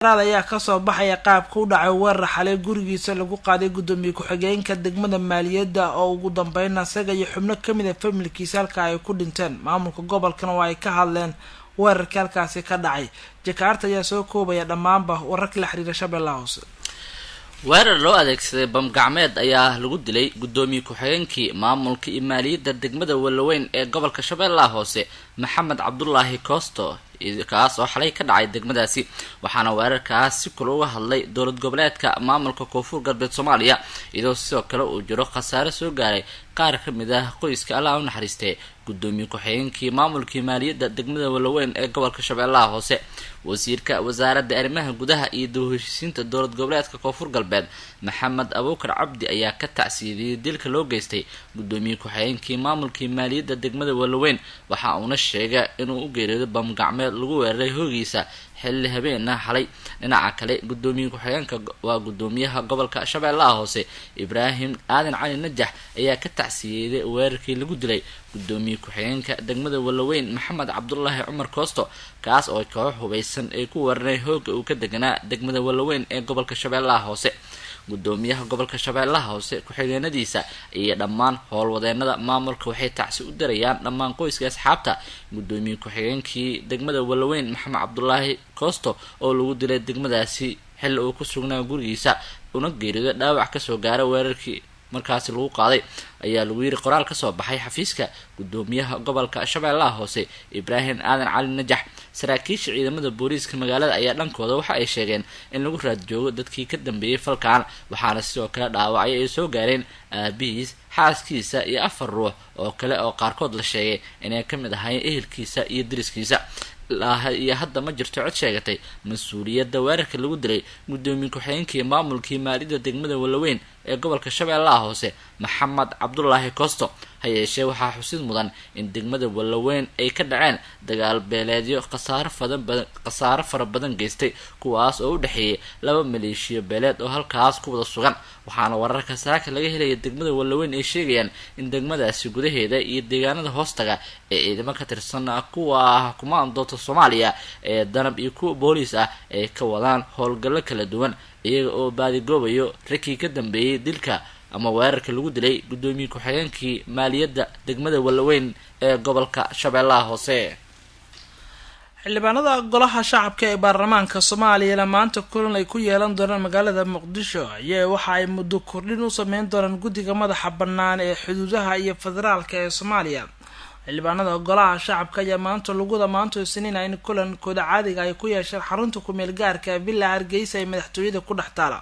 ayaa ka soo baxaya qaabka u dhacay weerar xalay gurigiisa lagu qaaday gudoomiye ku-xigeenka degmada maaliyadda oo ugu dambeyn asaga iyo xubno kamid ah familkiisa halka ay ku dhinteen maamulka gobolkan oo ay ka hadleen weerarka halkaasi ka dhacay Jakarta ayaa soo koobaya dhamaanba wararka la xiriira Shabeellaha Hoose weerar loo adeegsaday bam gacmeed ayaa lagu dilay gudoomiye ku-xigeenkii maamulka iyo maaliyadda degmada Walaweyn ee gobolka Shabeellaha Hoose Maxamed Cabdullaahi Koosto kaas oo xalay ka dhacay degmadaasi waxaana weerarkaas si kula uga hadlay dowlad goboleedka maamulka Koonfur Galbeed Soomaaliya iyadoo sidoo kale uu jiro khasaare soo gaaray qaar ka mid ah qoyska Allah u naxariistay gudoomiye ku-xigeenkii maamulka maaliyadda degmada Walaweyn ee gobolka Shabeellaha Hoose wasiirka wasaaradda arrimaha gudaha iyo dowladda dowlad goboleedka Koonfur Galbeed Maxamed Abuukar Cabdi ayaa ka tacsiidiyay dilka loo geystay gudoomiye ku-xigeenkii maamulka maaliyadda degmada Walaweyn waxa uu sheegay inuu u geeriyooday bam gacmeed lagu weeraray hoogiisa xilli habeenna xalay dhinaca kale gudoomiye ku-xigeenka waa gudoomiyaha gobolka Shabeellaha Hoose Ibraahim Aadan Cali Najax ayaa ka tacsiiyay weerarkii lagu dilay gudoomiye ku-xigeenka degmada Walaweyn Maxamed Cabdullaahi Cumar Koosto kaas oo koox hubeysan ay ku weeraray hooga uu ka deganaa degmada Walaweyn ee gobolka Shabeellaha Hoose gudoomiyaha gobolka Shabeellaha Hoose ku-xigeenadiisa iyo dhammaan howlwadeenada maamulka waxay tacsi u dirayaan dhammaan qoyska asxaabta gudoomiye ku-xigeenkii degmada Walaweyn Maxamed Cabdullaahi Koosto oo lagu dilay degmadaasi xilli uu ku sugnaa gurigiisa una geeriyooday dhaawac ka soo gaaray weerarkii markaas lagu qaaday ayaa lagu yiri qoraal ka soo baxay xafiiska gudoomiyaha gobolka Shabeellaha Hoose Ibraahim Aadan Cali Najax saraakiisha ciidamada booliiska magaalada ayaa dhankooda waxa ay sheegeen in lagu raad joogo dadkii ka dambeeyay falkan waxaana sidoo kale dhaawacay ay soo gaareen aabihiis xaaskiisa iyo 4 ruux oo kale oo qaarkood la sheegay inay ka mid ahaayeen ehelkiisa iyo deriskiisa iyo hadda ma jirto cod sheegatay mas'uuliyadda weerarka lagu dilay gudoomiye ku-xigeenkii maamulkii maaliyadda degmada Walaweyn ee gobolka Shabeellaha Hoose Maxamed Cabdullaahi Koosto hayeeshee waxaa xusid mudan in degmada Walaweyn ay ka dhaceen dagaal beeleedyo khasaare fara badan geystay kuwaas oo u dhaxeeyay laba maleeshiyo beeleed oo halkaas ku wada sugan waxaana wararka saaka laga helay degmada Walaweyn ay sheegayaan in degmadaasi gudaheeda iyo deegaanada hoostaga ee ciidamo ka tirsan kuwa kumaandoonta Soomaaliya ee danab iyo kuwa booliis ah ay ka wadaan howlgallo kala duwan iyaga oo baadi goobayo rakii ka dambeeyay dilka ama weerarka lagu dilay gudoomiye ku-xigeenkii maaliyadda degmada Walaweyn ee gobolka Shabeellaha Hoose xildhibaanada golaha shacabka ee baarlamaanka Soomaaliya maanta kulan ay ku yeelan doonaan magaalada Muqdisho ayaa waxa ay muddo kordhin u sameyn doonaan guddiga madaxa bannaan ee xuduudaha iyo federaalka ee Soomaaliya xildhibaanada golaha shacabka ayaa maanta isniina in kulankooda caadiga ay ku yeeshaan xarunta ku meel gaarka Villa Hargeysa ee madaxtooyada ku dhaxtaala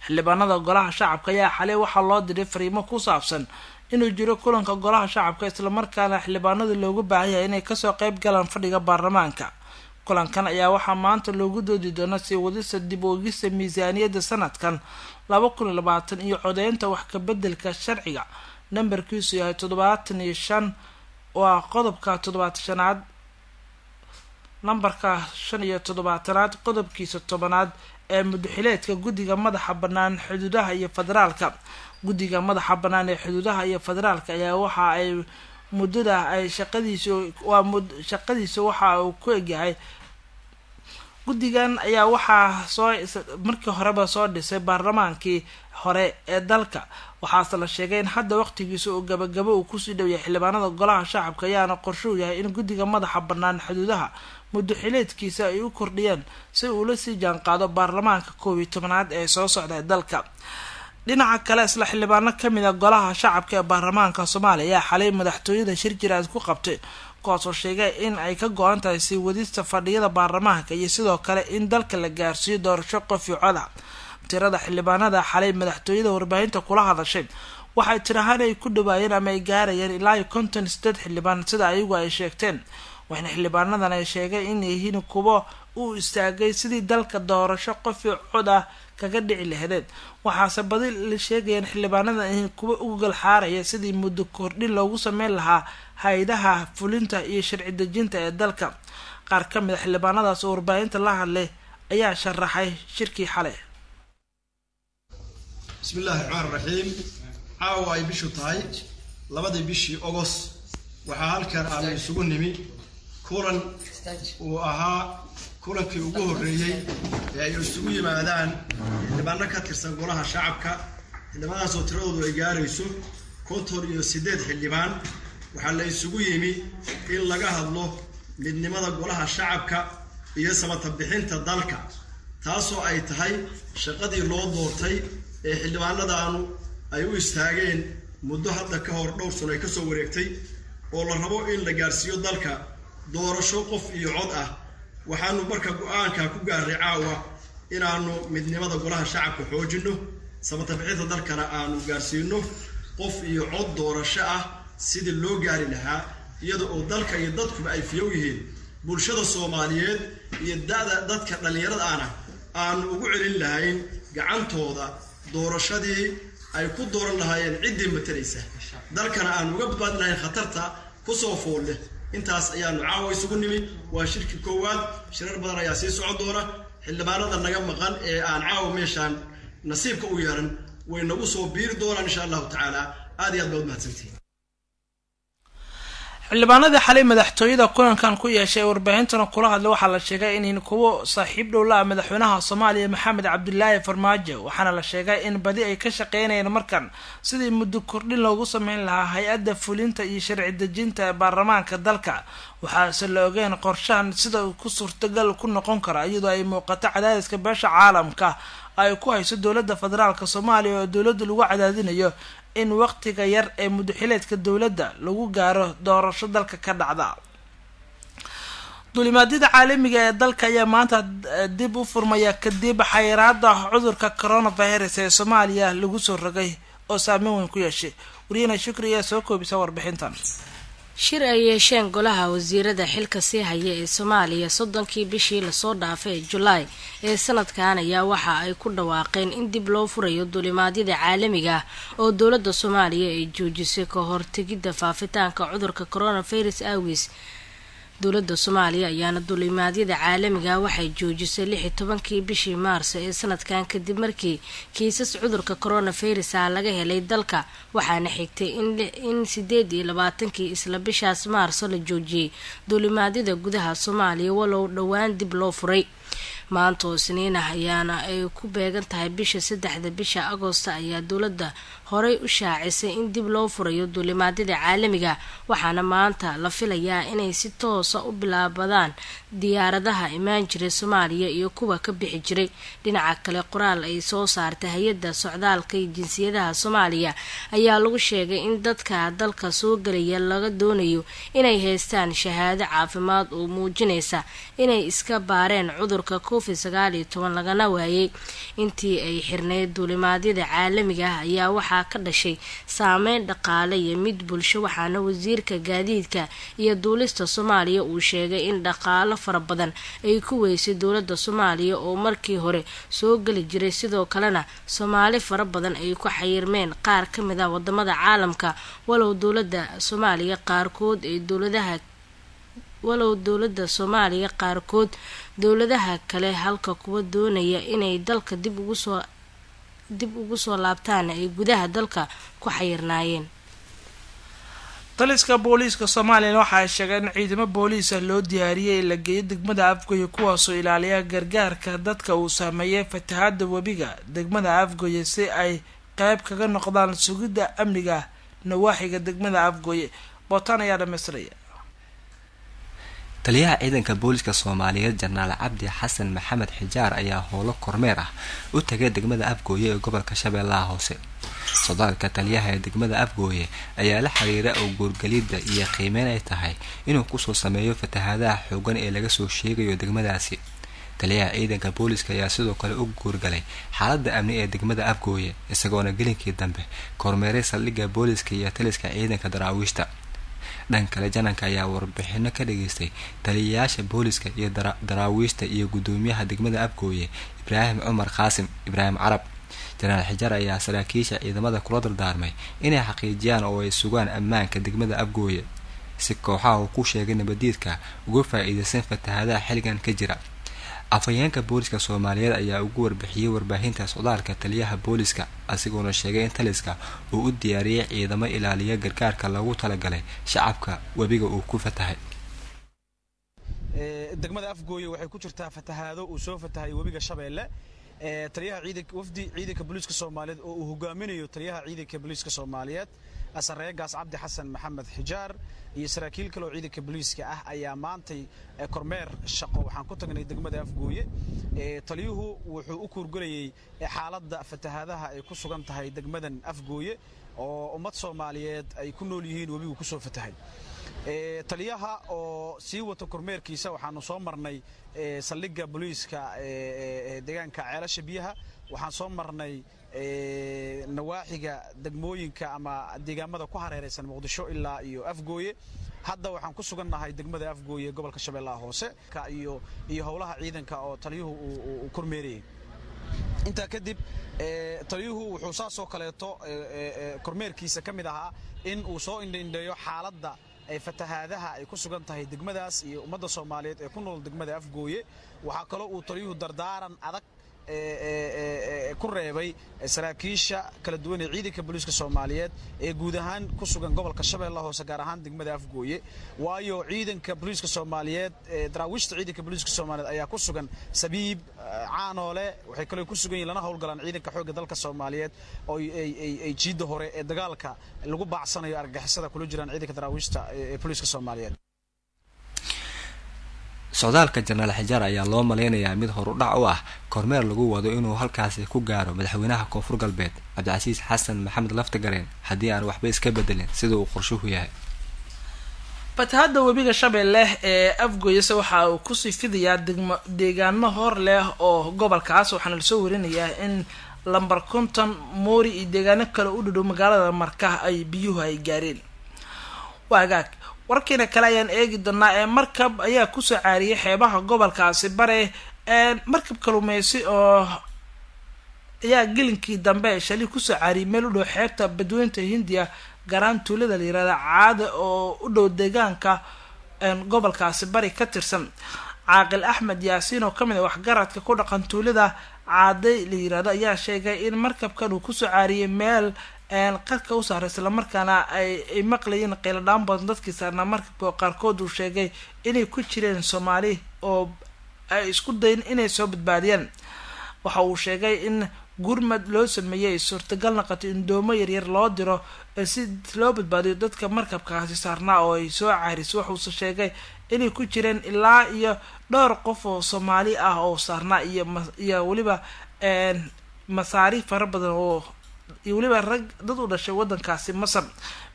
xildhibaanada golaha shacabka ayaa xalay waxa loo diray fariimo ku saabsan inuu jiro kulanka golaha shacabka isla markaana xildhibaanada loogu baahan yahay inay kasoo qayb galaan fadhiga baarlamaanka kulankan ayaa waxaa maanta loogu doodi doonaa sii wadista dib u eegista miisaaniyadda sanadkan 2020 iyo codeynta wax ka bedelka sharciga nambarkiisu yahay 75 waa qodobka 75aad nambarka 75aad qodobkiisa 10aad ee mudxileedka guddiga madaxa bannaan xuduudaha iyo federaalka guddiga madaxa bannaan ee xuduudaha iyo federaalka ayaa waxa ay muddada ay shaqadiisa waxa uu ku egyahay guddigan ayaa waxaa markii horeba soo dhisay baarlamaankii hore ee dalka waxaase la sheegay in hadda waqtigiisa uu gabagabo uu ku sii dhow yahay xildhibaanada golaha shacabka ayaana qorshe u yahay in guddiga madaxa bannaan xuduudaha mudxileedkiisa ay u kordhiyaan si uu la sii jaanqaado baarlamaanka 11aad ee soo socda dalka dhinaca kale isla xildhibaano kamid ah golaha shacabka ee baarlamaanka Soomaaliya ayaa xalay madaxtooyada shir jiraad ku qabtay kuwaasoo sheegay in ay ka go'an tahay sii wadista fadhiyada baarlamaanka iyo sidoo kale in dalka la gaarsiiyo doorasho qof iyo cod ah tirada xildhibaanada xalay madaxtooyada warbaahinta kula hadashay waxay tirahaan ay ku dhawaayeen ama ay gaarayeen ilaa 58 xildhibaan sida ayagu ay sheegteen waxna xildhibaanadan ay sheegay in yihiin kuwa uu istaagay sidii dalka doorasho qof iyo cod ah kaga dhici lahayd waxaase badi la sheegayeen xildhibaanada in kuwa ugu gal xaaraya sidii muddo kordhin loogu sameyn lahaa hay'adaha fulinta iyo sharci dejinta ee dalka qaar ka mid ah xildhibaanadaas oo warbaahinta la hadlay ayaa sharaxay shirkii xalay bismillaahir rahmaanir rahiim caawa ay bishu tahay 2 bishii August waxa halkan aan isugu nimi kulan uu ahaa kulankii ugu horreeyey ee ay isugu yimaadaan xildhibaano ka tirsan golaha shacabka xildhibaanadaasoo tiradoodu ay gaarayso 58 xildhibaan waxaa la isugu yimi in laga hadlo midnimada golaha shacabka iyo samata bixinta dalka taasoo ay tahay shaqadii loo doortay ee xildhibaanadaanu ay u istaageen muddo hadda ka hor dhowr sano ay ka soo wareegtay oo la rabo in la gaarsiiyo dalka doorasho qof iyo cod ah waxaanu marka go'aanka ku gaaray caawa inaanu midnimada golaha shacabka xoojino samata bixinta dalkana aanu gaarsiino qof iyo cod doorasho ah sidii loo gaari lahaa iyadoo oo dalka iyo dadkuba ay fiyow yihiin bulshada Soomaaliyeed iyo dadka dhalinyarada aanu ugu celin lahayn gacantooda doorashadii ay ku dooran lahaayeen ciddii matalaysa dalkana aan uga badbaadin lahayn khatarta ku soo fool intaas ayaanu caawa isugu nimi waa shirki koowaad shirar badan ayaa sii socon doona xildhibaanada naga maqan ee aan caawa meeshaan nasiibka u yeelan way nagu soo biiri doonaan insha Allah taala aad iyo aad baad mahadsantihiin xildhibaanada xalay madaxtooyada kulankan ku yeeshay warbaahintan kula hadlay waxaa la sheegay in kuwa saaxiib dhow la madaxweynaha Soomaaliya Maxamed Cabdullaahi Farmaajo waxaana la sheegay in badi ay ka shaqeynayaan markan sidii muddo kordhin loogu sameyn lahaa hay'adda fulinta iyo sharci dejinta baarlamaanka dalka waxaase la ogeyn qorshahan sida uu ku suurtagal ku noqon karo iyadoo ay muuqato cadaadiska beesha caalamka ay ku hayso dowladda federaalka Soomaaliya oo dowladda lagu cadaadinayo in waqtiga yar ee mudxileedka dowladda lagu gaaro doorasho dalka ka dhacda dulimaadida caalamiga ee dalka ayaa maanta dib u furmaya kadib xayiraada cudurka coronavirus ee Soomaaliya lagu soo rogay oo saameyn weyn ku yeeshay wariyana shukriya soo koobisa warbixintan shir ay yeesheen golaha wasiirada xilka sii haya ee Soomaaliya 30kii bishii la soo dhaafay July ee sanadkan ayaa waxa ay ku dhawaaqeen in dib loo furayo dulimaadida caalamiga oo dawladda Soomaaliya ay joojisay ka hortagida faafitaanka cudurka coronavirus awgees dawladda Soomaaliya ayaana dulimaadida caalamiga waxay joojisay 16kii bishii Maarso ee sanadkan kadib markii kiisas cudurka coronavirus laga helay dalka waxaana xigtay in 28kii isla bishaas Maarso la joojiyay dulimaadida gudaha Soomaaliya walow dhawaan dib loo furay maanta oo Isniin ayaana ay ku beegan tahay bisha 3 bisha Agoosto ayaa dawladda horey u shaacisay in dib loo furayo dulimaadida caalamiga waxaana maanta la filayaa inay si toos ah u bilaabadaan diyaaradaha imaan jiray Soomaaliya iyo kuwa ka bixi jiray dhinaca kale qoraal ay soo saartay hay'adda socdaalka iyo jinsiyadaha Soomaaliya ayaa lagu sheegay in dadka dalka soo galaya laga doonayo inay haystaan shahaado caafimaad oo muujinaysa inay iska baareen cudurka COVID-19 lagana waayay intii ay xirneyd dulimaadida caalamiga ayaa waxaa ka dhashay saameyn dhaqaale iyo mid bulsho waxaana wasiirka gaadiidka iyo duulista Soomaaliya uu sheegay in dhaqaale fara badan ay ku weysay dawladda Soomaaliya oo markii hore soo gali jiray sidoo kalena Soomaali fara badan ay ku xayirmeen qaar ka mid ah wadamada caalamka walow dawladda Soomaaliya qaarkood dawladaha kale halka kuwa doonaya inay dalka dib ugu soo laabtaan ay gudaha dalka ku xayirnaayeen taliska booliiska Soomaaliya waxa ay sheegeen in ciidamo booliis ah loo diyaariyay la geeyo degmada Afgoye kuwaas oo ilaaliya gargaarka dadka uu saameeyay fatahaada webiga degmada Afgoye si ay qayb kaga noqdaan sugidda amniga nawaaxiga degmada Afgoye bootan ayaa dhameystiraya taliyaha ciidanka booliska Soomaaliyeed Janaal Cabdi Xasan Maxamed Xijaar ayaa howlo kormeer ah u tagay degmada Afgoye ee gobolka Shabeellaha Hoose sodaalka taliyaha ee degmada Afgoye ayaa la xiriira oo guurgalida iyo qiimeyn ay tahay inuu ku soo sameeyo fatahaadaha xooggan ee laga soo sheegayo degmadaasi taliyaha ciidanka booliska ayaa sidoo kale u guurgalay xaaladda amni ee degmada Afgoye isagoona gelinkii dambe kormeeray saldhigga booliska iyo taliska ciidanka daraawiishta dhan kale jananka ayaa warbixino ka dhageystay taliyayaasha booliska iyo daraawiishta iyo gudoomiyaha degmada Afgoye Ibraahim Umar Qaasim Ibraahim Carab Janaal Xijaar ayaa saraakiisha ciidamada kula dardaarmay inay xaqiijiyaan oo ay sugaan ammaanka degmada Afgoye si kooxaha uu ku sheegay nabadiidka uga faa'iideysan fatahaadaha xilligan ka jira afayeenka booliska Soomaaliyeed ayaa ugu warbixiyay warbaahinta socdaalka taliyaha booliska asigoona sheegay in taliska uu u diyaariyay ciidamo ilaaliya gargaarka lagu talagalay shacabka webiga uu ku fatahay degmada Afgooye waxay ku jirtaa fatahaado uu soo fatahay webiga Shabeelle taliyaha ciidanka booliiska Soomaaliyeed oo uu hogaaminayo taliyaha ciidanka booliiska Soomaaliyeed Sareegaas Cabdi Xasan Maxamed Xijaar iyo saraakiil kale oo ciidanka booliiska ah ayaa maantay kormeer shaqo waxaan ku tagnay degmada Afgooye taliyuhu wuxuu u kuurgalayay xaaladda fatahaadaha ay ku sugan tahay degmadan Afgooye oo ummad Soomaaliyeed ay ku nool yihiin webigu ku soo fatahay taliyaha oo sii wata kormeerkiisa waxaanu soo marnay saldhigga booliiska deegaanka Ceelasha Biyaha waxaan soo marnay nawaaxiga degmooyinka ama deegaamada ku hareeraysan Muqdisho ilaa iyo Afgooye hadda waxaan ku sugannahay degmada Afgooye gobolka Shabeellaha Hoose iyo howlaha ciidanka oo taliyuhu uu kormeeriyay inta kadib taliyuhu wuxuu saasoo kaleeto kormeerkiisa kamid ahaa in uu soo indheeyo xaaladda ay fatahaadaha ay ku sugan tahay degmadaas iyo ummadda Soomaaliyeed ee ku nool degmada Afgooye waxa kale uu taliyuhu dardaaran adag ku reebay saraakiisha kala duwan ee ciidanka booliiska Soomaaliyeed ee guud ahaan ku sugan gobolka Shabeellaha Hoose gaar ahaan degmada Afgooye waayo ciidanka booliiska Soomaaliyeed daraawiishta ciidanka booliiska Soomaaliyeed ayaa ku sugan Sabiib Caanoole waxay kale ku sugan yihiin lana howlgalaan ciidanka xoogga dalka Soomaaliyeed oo ay jiida hore ee dagaalka lagu baacsanayo argagixisada kula jiraan ciidanka daraawiishta ee booliiska Soomaaliyeed socdaalka Janaal Xijaar ayaa loo maleynayaa mid hor u dhac u ah kormeer lagu wado inuu halkaasi ku gaaro madaxweynaha Koonfur Galbeed Cabdicasiis Xasan Maxamed Laftagareen haddii aan waxba iska bedelin sida uu qorshuhu yahay fatahaada webiga Shabeelle ee Afgooye waxa uu ku sii fidayaa deegaano hor leh oo gobolkaas waxaana la soo warinayaa in lambar 50 Moori iyo deegaano kale u dhow magaalada Marka ay biyuhu ay gaareen waagaag warkiina kale ayaan eegi doonaa ee markab ayaa ku soo caariyay xeebaha gobolkaasi bare markab kalluumeysi oo ayaa gelinkii dambe shalay ku soo caariyay meel u dhow xeebta badweynta Hindiya garaan tuulada la yiraahdo Caade oo u dhow deegaanka gobolkaasi bari ka tirsan Caaqil Axmed Yaasiin oo kamid ah waxgaradka ku dhaqan tuulada Caade la yiraahdo ayaa sheegay in markabkan uu ku soo caariyay meel qarka u saaray isla markaana ay maqlayeen qeyladaan badan dadkii saarnaa markabka qaarkood uu sheegay inay ku jireen Soomaali oo ay isku dayn inay soo badbaadiyaan waxa uu sheegay in gurmad loo sameeyay suurtagal noqotay in doomo yaryar loo diro si loo badbaadiyo dadka markabkaasi saarnaa oo ay soo caarisay wuxuu sheegay inay ku jireen ilaa iyo dhowr qof oo Soomaali ah oo saarnaa iyo waliba masaari fara badan oo iyo waliba rag dad u dhashay wadankaasi Masar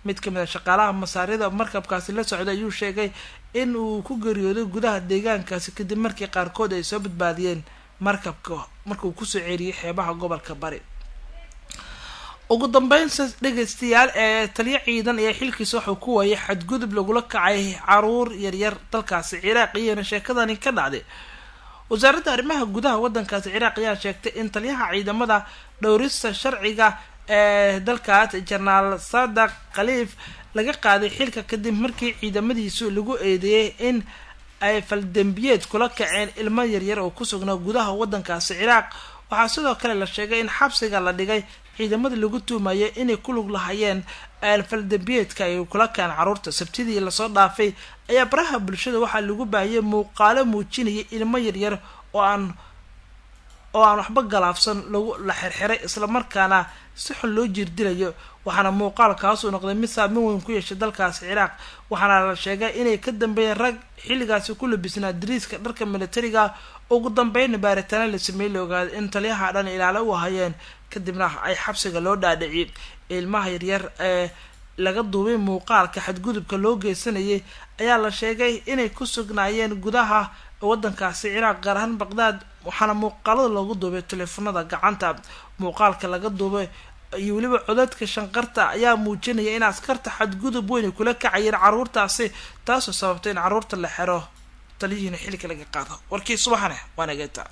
mid ka mid ah shaqaalaha masaarida markabkaasi la socday ayuu sheegay in uu ku geeriyooday gudaha deegaankaasi kadib markii qaarkood ay soo badbaadiyeen markabka markuu ku soo ceeriyay xeebaha gobolka bari ugu dambeyn dhageystayaal taliye ciidan ee xilkiisa wuxuu ku waayay xadgudub lagula kacay caruur yaryar dalkaasi Ciraaq iyo sheekadani ka dhacday wasaaradda arrimaha gudaha wadankaasi Ciraaq ayaa sheegtay in taliyaha ciidamada dhowrista sharciga ee dalkaas Janaal Saadaq Khaliif laga qaaday xilka kadib markii ciidamadiisu lagu eedeeyay in ay faldambiyeed kula kaceen ilmo yaryar oo ku sugnaa gudaha wadankaasi Ciraaq waxaa sidoo kale la sheegay in xabsiga la dhigay ciidamada lagu tuumayay inay ku lug lahayeen faldambiyeedka ay kula kaceen caruurta sabtidii la soo dhaafay ayaa baraha bulshada waxaa lagu baahiyay muuqaalo muujinaya ilmo yaryar oo aan waxba galaafsan la xirxiray isla markaana si xun loo jirdilayo waxaana muuqaalkaas uu noqday mid saameyn weyn ku yeeshay dalkaasi Ciraaq waxaana la sheegay inay ka dambeeyeen rag xilligaasi ku labisnaa dariiska dharka militariga ugu dambeyn baaritaan la sameeyay loogaad in taliyaha dhan ilaalo u hayeen kadibna ay xabsiga loo dhaadhiciyay ilmaha yaryar ee laga duubay muuqaalka xadgudubka loo geysanayay ayaa la sheegay inay ku sugnaayeen gudaha wadankaasi Ciraaq gaar ahaan Baghdad waxaana muuqaalada loogu duubay telefoonada gacanta muuqaalka laga duubay iyo waliba codadka shanqarta ayaa muujinaya in askarta xadgudub weyn kula kacayeen caruurtaasi taasoo sababtay in caruurta la xiro taliyihina xilka laga qaado warkii subaxna waa nageeta